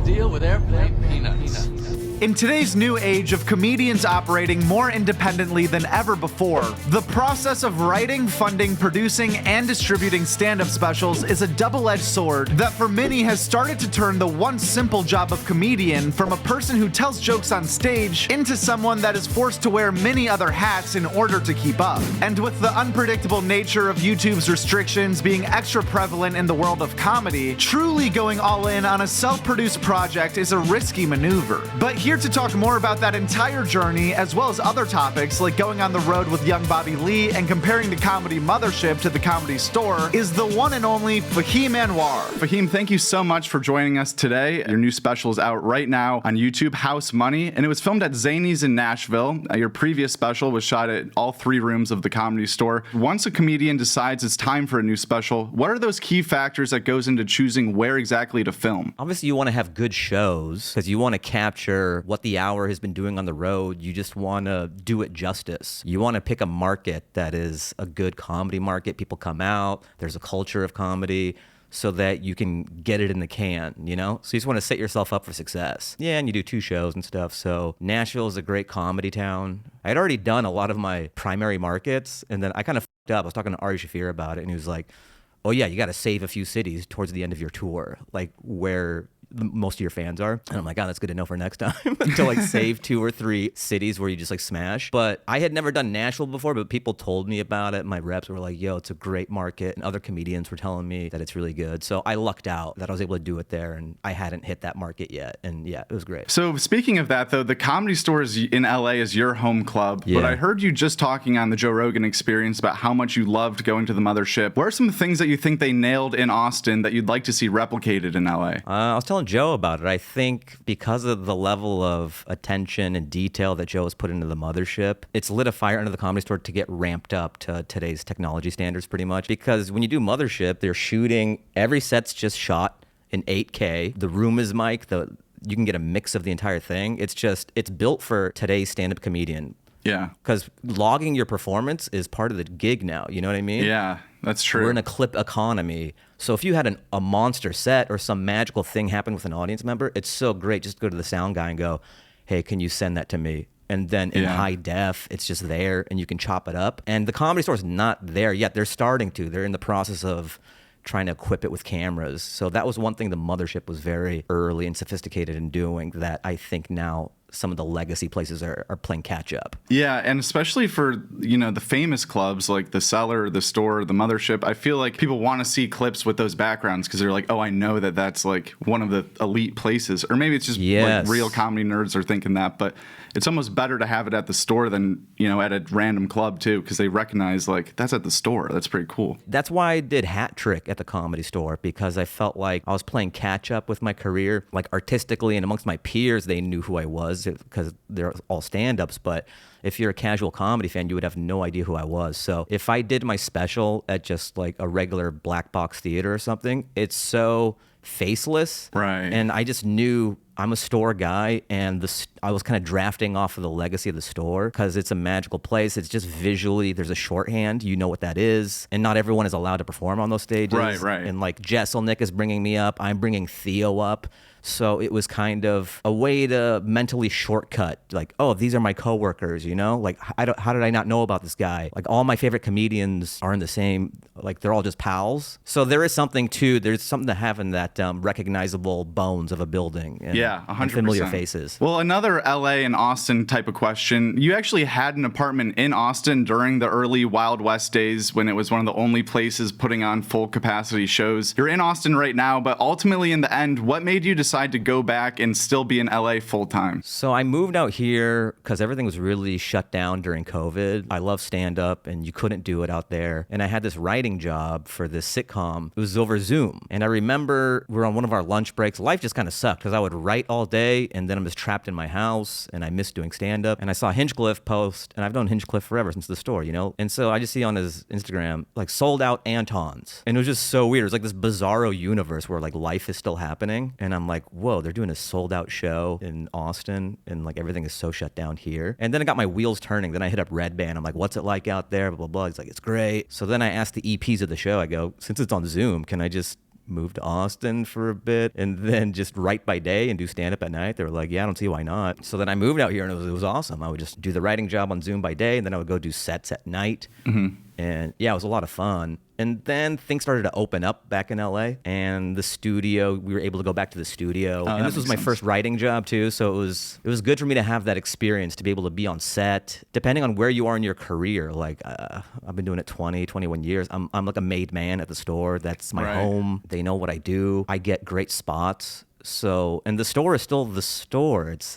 deal with airplane peanuts. In today's new age of comedians operating more independently than ever before, the process of writing, funding, producing, and distributing stand-up specials is a double-edged sword that for many has started to turn the once simple job of comedian from a person who tells jokes on stage into someone that is forced to wear many other hats in order to keep up. And with the unpredictable nature of YouTube's restrictions being extra prevalent in the world of comedy, truly going all in on a self-produced project is a risky maneuver. But here to talk more about that entire journey, as well as other topics like going on the road with young Bobby Lee and comparing the comedy Mothership to the Comedy Store, is the one and only Fahim Anwar. Fahim, thank you so much for joining us today. Your new special is out right now on YouTube, House Money, and it was filmed at Zany's in Nashville. Your previous special was shot at all 3 rooms of the Comedy Store. Once a comedian decides it's time for a new special, what are those key factors that goes into choosing where exactly to film? Obviously, you want to have good shows because you want to capture what the hour has been doing on the road. You just want to do it justice. You want to pick a market that is a good comedy market. People come out, there's a culture of comedy, so that you can get it in the can, you know? So you just want to set yourself up for success. Yeah, and you do 2 shows and stuff. So Nashville is a great comedy town. I had already done a lot of my primary markets, and then I kind of f***ed up. I was talking to Ari Shafir about it, and he was like, oh yeah, you got to save a few cities towards the end of your tour, like where most of your fans are. And I'm like, oh, that's good to know for next time to like save 2 or 3 cities where you just like smash. But I had never done Nashville before, but people told me about it. My reps were like, yo, it's a great market. And other comedians were telling me that it's really good. So I lucked out that I was able to do it there, and I hadn't hit that market yet. And yeah, it was great. So speaking of that though, the Comedy Store is in LA is your home club. Yeah. But I heard you just talking on the Joe Rogan Experience about how much you loved going to the Mothership. What are some things that you think they nailed in Austin that you'd like to see replicated in LA? I was telling Joe about it. I think because of the level of attention and detail that Joe has put into the Mothership, it's lit a fire under the Comedy Store to get ramped up to today's technology standards pretty much. Because when you do Mothership, they're shooting, every set's just shot in 8K. The room is mic'd. You can get a mix of the entire thing. It's built for today's stand-up comedian. Yeah. Because logging your performance is part of the gig now. You know what I mean? Yeah, that's true. We're in a clip economy. So if you had a monster set or some magical thing happen with an audience member, it's so great just to go to the sound guy and go, hey, can you send that to me? And then in high def, it's just there and you can chop it up. And the Comedy Store is not there yet. They're starting to. They're in the process of trying to equip it with cameras. So that was one thing the Mothership was very early and sophisticated in doing that I think now some of the legacy places are playing catch up. Yeah, and especially for, you know, the famous clubs like the Cellar, the Store, the Mothership, I feel like people want to see clips with those backgrounds because they're like, oh, I know that that's like one of the elite places. Or maybe it's just like real comedy nerds are thinking that, but it's almost better to have it at the Store than, you know, at a random club too, because they recognize like that's at the Store. That's pretty cool. That's why I did Hat Trick at the Comedy Store, because I felt like I was playing catch up with my career, like artistically and amongst my peers, they knew who I was because they're all stand-ups. But if you're a casual comedy fan, you would have no idea who I was. So if I did my special at just like a regular black box theater or something, it's so faceless. Right. And I just knew I'm a Store guy, and I was kind of drafting off of the legacy of the Store because it's a magical place. It's just visually, there's a shorthand. You know what that is. And not everyone is allowed to perform on those stages. Right. And like Jesselnick is bringing me up. I'm bringing Theo up. So it was kind of a way to mentally shortcut, like, oh, these are my coworkers, you know? Like, how did I not know about this guy? Like, all my favorite comedians are in the same, like, they're all just pals. So there's something to having that recognizable bones of a building. And, yeah, 100%. And familiar faces. Well, another LA and Austin type of question. You actually had an apartment in Austin during the early Wild West days when it was one of the only places putting on full capacity shows. You're in Austin right now, but ultimately in the end, what made you decide to go back and still be in LA full time? So I moved out here because everything was really shut down during COVID. I love stand-up and you couldn't do it out there. And I had this writing job for this sitcom. It was over Zoom. And I remember we were on one of our lunch breaks. Life just kind of sucked because I would write all day and then I'm just trapped in my house and I miss doing stand-up. And I saw Hinchcliffe post, and I've known Hinchcliffe forever since the Store, you know? And so I just see on his Instagram, like, sold out Antons. And it was just so weird. It was like this bizarro universe where like life is still happening. And I'm like, whoa, they're doing a sold out show in Austin and like everything is so shut down here. And then I got my wheels turning. Then I hit up Red Band. I'm like, what's it like out there? Blah, blah, blah. He's like, it's great. So then I asked the EPs of the show, I go, since it's on Zoom, can I just moved to Austin for a bit, and then just write by day and do stand-up at night. They were like, yeah, I don't see why not. So then I moved out here, and it was awesome. I would just do the writing job on Zoom by day, and then I would go do sets at night. And yeah, it was a lot of fun. And then things started to open up back in LA, and the studio, we were able to go back to the studio. And this was my first writing job too, so it was good for me to have that experience, to be able to be on set. Depending on where you are in your career, like I've been doing it 21 years. I'm like a made man at the store. That's my home. They know what I do. I get great spots. So, and the store is still the store. It's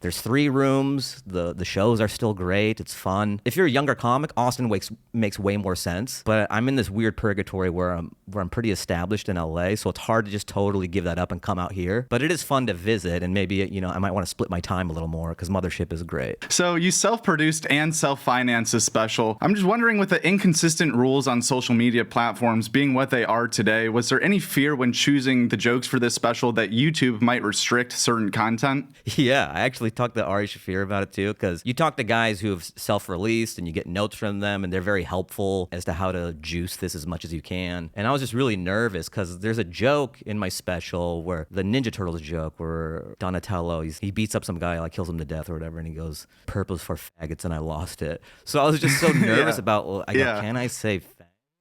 there's 3 rooms. The shows are still great. It's fun. If you're a younger comic, Austin makes way more sense. But I'm in this weird purgatory where I'm pretty established in LA, so it's hard to just totally give that up and come out here. But it is fun to visit, and maybe I might want to split my time a little more because Mothership is great. So you self-produced and self-financed this special. I'm just wondering, with the inconsistent rules on social media platforms being what they are today, was there any fear when choosing the jokes for this special that YouTube might restrict certain content? Yeah, I actually talked to Ari Shaffir about it too, because you talk to guys who have self-released and you get notes from them, and they're very helpful as to how to juice this as much as you can. And I was just really nervous because there's a joke in my special, where the Ninja Turtles joke, where Donatello, he beats up some guy, like kills him to death or whatever, and he goes, "Purple's for faggots," and I lost it. So I was just so nervous about, well, can I say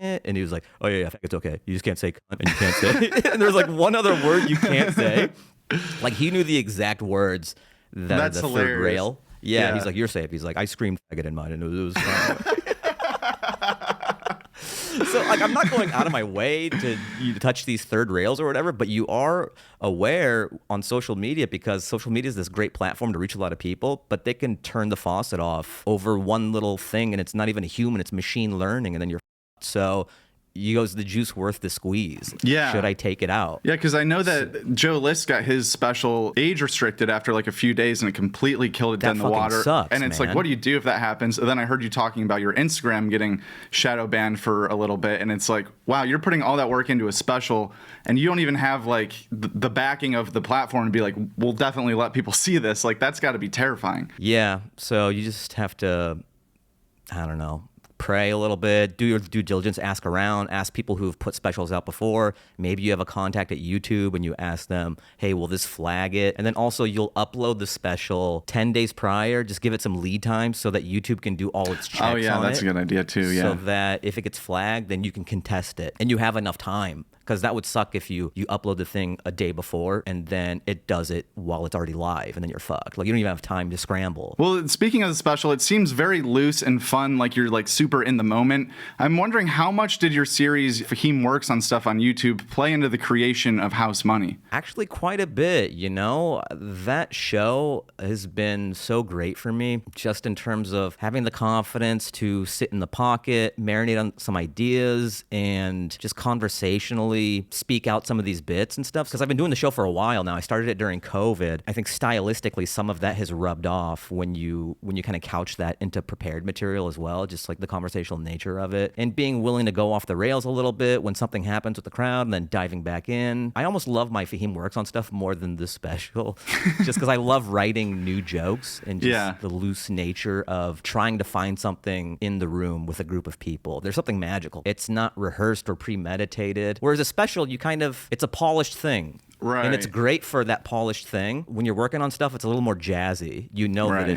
faggot? And he was like, "Oh yeah, faggot's okay. You just can't say cunt, and you can't say." And there's like one other word you can't say. Like, he knew the exact words that are the hilarious. third rail. Yeah, he's like, "You're safe." He's like, "I screamed faggot in mine," and it was fine. So, like, I'm not going out of my way to touch these third rails or whatever, but you are aware on social media, because social media is this great platform to reach a lot of people, but they can turn the faucet off over one little thing, and it's not even a human, it's machine learning, and then you're so you goes, the juice worth the squeeze? Yeah. Should I take it out? Yeah, because I know that Joe List got his special age restricted after like a few days, and it completely killed it dead in the water. Sucks, and it's man. like, what do you do if that happens? And then I heard you talking about your Instagram getting shadow banned for a little bit, and it's like, wow, you're putting all that work into a special, and you don't even have like the backing of the platform to be like, we'll definitely let people see this. Like, that's got to be terrifying. Yeah. So you just have to, I don't know, pray a little bit, do your due diligence, ask around, ask people who've put specials out before. Maybe you have a contact at YouTube and you ask them, hey, will this flag it? And then also you'll upload the special 10 days prior. Just give it some lead time so that YouTube can do all its checks on it. Oh yeah, that's a good idea too, yeah. So that if it gets flagged, then you can contest it and you have enough time. Because that would suck if you upload the thing a day before and then it does it while it's already live, and then you're fucked. Like, you don't even have time to scramble. Well, speaking of the special, it seems very loose and fun, like you're like super in the moment. I'm wondering, how much did your series, Fahim Works on Stuff on YouTube, play into the creation of House Money? Actually, quite a bit, you know? That show has been so great for me, just in terms of having the confidence to sit in the pocket, marinate on some ideas, and just conversationally speak out some of these bits and stuff. Because I've been doing the show for a while now. I started it during COVID. I think stylistically, some of that has rubbed off when you kind of couch that into prepared material as well, just like the conversational nature of it, and being willing to go off the rails a little bit when something happens with the crowd and then diving back in. I almost love my Fahim Works on Stuff more than this special, just because I love writing new jokes and just the loose nature of trying to find something in the room with a group of people. There's something magical. It's not rehearsed or premeditated, whereas a special, it's a polished thing. Right. And it's great for that polished thing. When you're working on stuff, it's a little more jazzy. You know that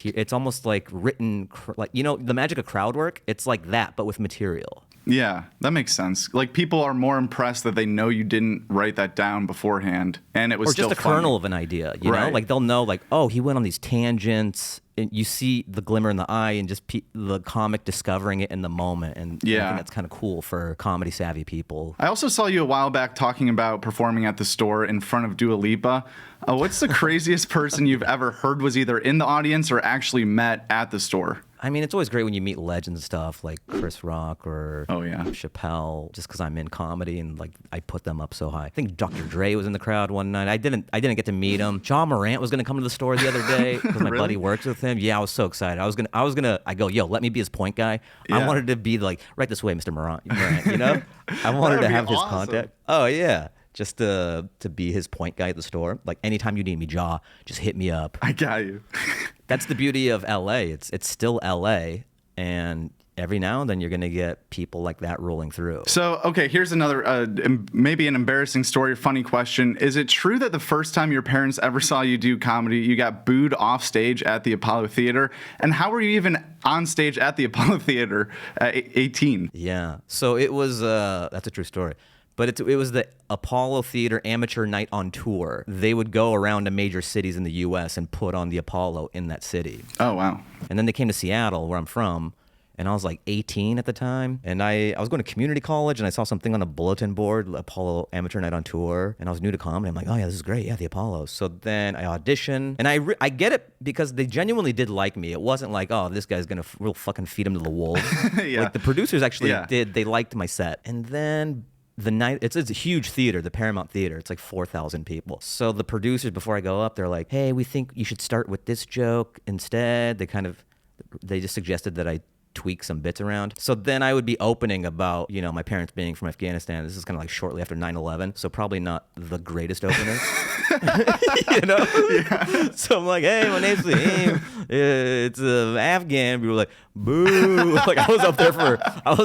it's almost like written, like, you know, the magic of crowd work, it's like that, but with material. Yeah, that makes sense. Like, people are more impressed that they know you didn't write that down beforehand, and it was still just a funny. kernel of an idea, you know? Like, they'll know, like, oh, he went on these tangents, and you see the glimmer in the eye and just the comic discovering it in the moment. And I think that's kind of cool for comedy-savvy people. I also saw you a while back talking about performing at the store in front of Dua Lipa. What's the craziest person you've ever heard was either in the audience or actually met at the store? I mean, it's always great when you meet legends and stuff like Chris Rock or Chappelle, just because I'm in comedy and like I put them up so high. I think Dr. Dre was in the crowd one night. I didn't get to meet him. John Morant was gonna come to the store the other day because my buddy works with him. Yeah, I was so excited. I go, yo, let me be his point guy. Yeah. I wanted to be like, right this way, Mr. Morant, you know? I wanted to have his contact. Oh yeah. Just to be his point guy at the store. Like, anytime you need me, Jaw, just hit me up. I got you. That's the beauty of LA. It's still LA, and every now and then you're going to get people like that rolling through. So, okay, here's another, maybe an embarrassing story or funny question. Is it true that the first time your parents ever saw you do comedy, you got booed off stage at the Apollo Theater? And how were you even on stage at the Apollo Theater at 18? Yeah. So it was, that's a true story. But it was the Apollo Theater Amateur Night on Tour. They would go around to major cities in the U.S. and put on the Apollo in that city. Oh, wow. And then they came to Seattle, where I'm from, and I was like 18 at the time. And I was going to community college, and I saw something on a bulletin board, Apollo Amateur Night on Tour. And I was new to comedy. I'm like, oh, yeah, this is great. Yeah, the Apollo. So then I auditioned. And I get it because they genuinely did like me. It wasn't like, oh, this guy's going to real fucking feed him to the wolves. Yeah. Like, the producers actually Yeah. did. They liked my set. And then the night, it's a huge theater, the Paramount Theater. It's like 4,000 people. So the producers, before I go up, they're like, hey, we think you should start with this joke instead. They just suggested that I tweak some bits around. So then I would be opening about, my parents being from Afghanistan. This is kind of like shortly after 9/11. So probably not the greatest opener. Yeah. So I'm like, hey, my name's Fahim. It's Afghan. People were like, boo. Like I was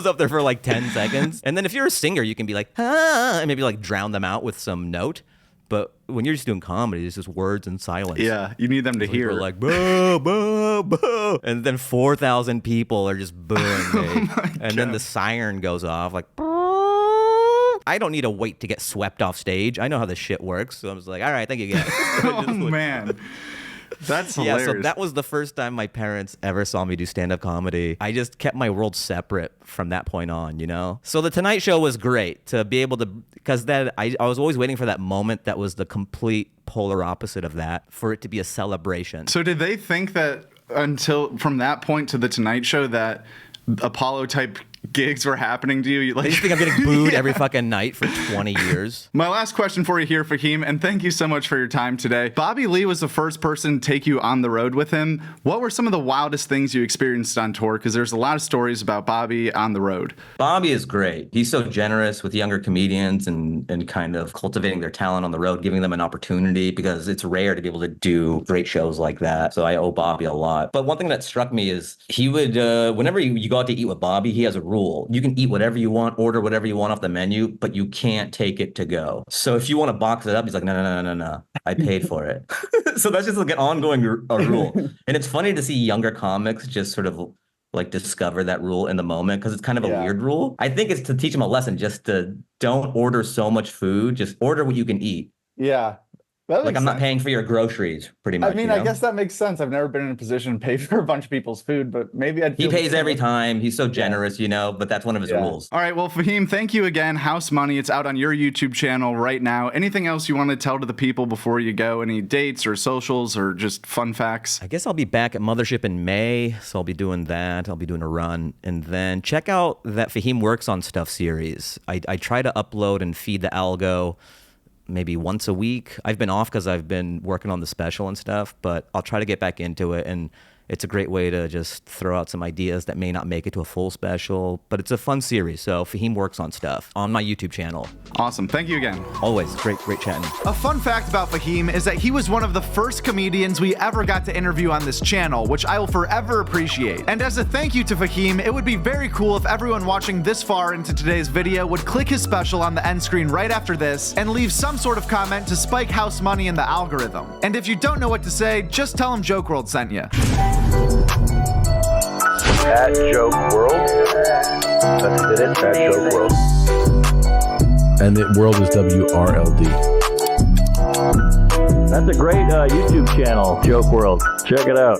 up there for like 10 seconds. And then if you're a singer, you can be like, and maybe like drown them out with some note. But when you're just doing comedy, it's just words and silence. Yeah, you need them to hear. People are like, boo, boo, boo. And then 4,000 people are just booing me. And then the siren goes off like, I don't need to wait to get swept off stage. I know how this shit works. So I'm just like, all right, thank you guys. Oh, man. That's hilarious. Yeah, so that was the first time my parents ever saw me do stand-up comedy. I just kept my world separate from that point on, So The Tonight Show was great to be able to, because I was always waiting for that moment that was the complete polar opposite of that, for it to be a celebration. So did they think that from that point to The Tonight Show that Apollo-type gigs were happening to you? They just think I'm getting booed every fucking night for 20 years. My last question for you here, Fahim, and thank you so much for your time today. Bobby Lee was the first person to take you on the road with him. What were some of the wildest things you experienced on tour? Because there's a lot of stories about Bobby on the road. Bobby is great. He's so generous with younger comedians and kind of cultivating their talent on the road, giving them an opportunity, because it's rare to be able to do great shows like that. So I owe Bobby a lot. But one thing that struck me is he would, whenever you go out to eat with Bobby, he has a rule. You can eat whatever you want, order whatever you want off the menu, but you can't take it to go. So if you want to box it up, he's like, no. I paid for it. So that's just like an ongoing rule. And it's funny to see younger comics just sort of like discover that rule in the moment, because it's kind of a weird rule. I think it's to teach them a lesson, just to don't order so much food, just order what you can eat. Yeah. Like I'm not paying for your groceries, pretty much. I mean, I guess that makes sense. I've never been in a position to pay for a bunch of people's food, but maybe He pays every time. He's so generous, but that's one of his rules. All right, well, Fahim, thank you again. House Money, it's out on your YouTube channel right now. Anything else you want to tell to the people before you go? Any dates or socials or just fun facts? I guess I'll be back at Mothership in May, so I'll be doing that. I'll be doing a run. And then check out that Fahim Works on Stuff series. I try to upload and feed the algo maybe once a week. I've been off because I've been working on the special and stuff, but I'll try to get back into it. And it's a great way to just throw out some ideas that may not make it to a full special, but it's a fun series. So Fahim Works on Stuff on my YouTube channel. Awesome. Thank you again. Always great chatting. A fun fact about Fahim is that he was one of the first comedians we ever got to interview on this channel, which I will forever appreciate. And as a thank you to Fahim, it would be very cool if everyone watching this far into today's video would click his special on the end screen right after this and leave some sort of comment to spike House Money in the algorithm. And if you don't know what to say, just tell him Joke World sent you. At Joke World. That's it, at Joke World. And the world is WRLD. That's a great YouTube channel, Joke World. Check it out.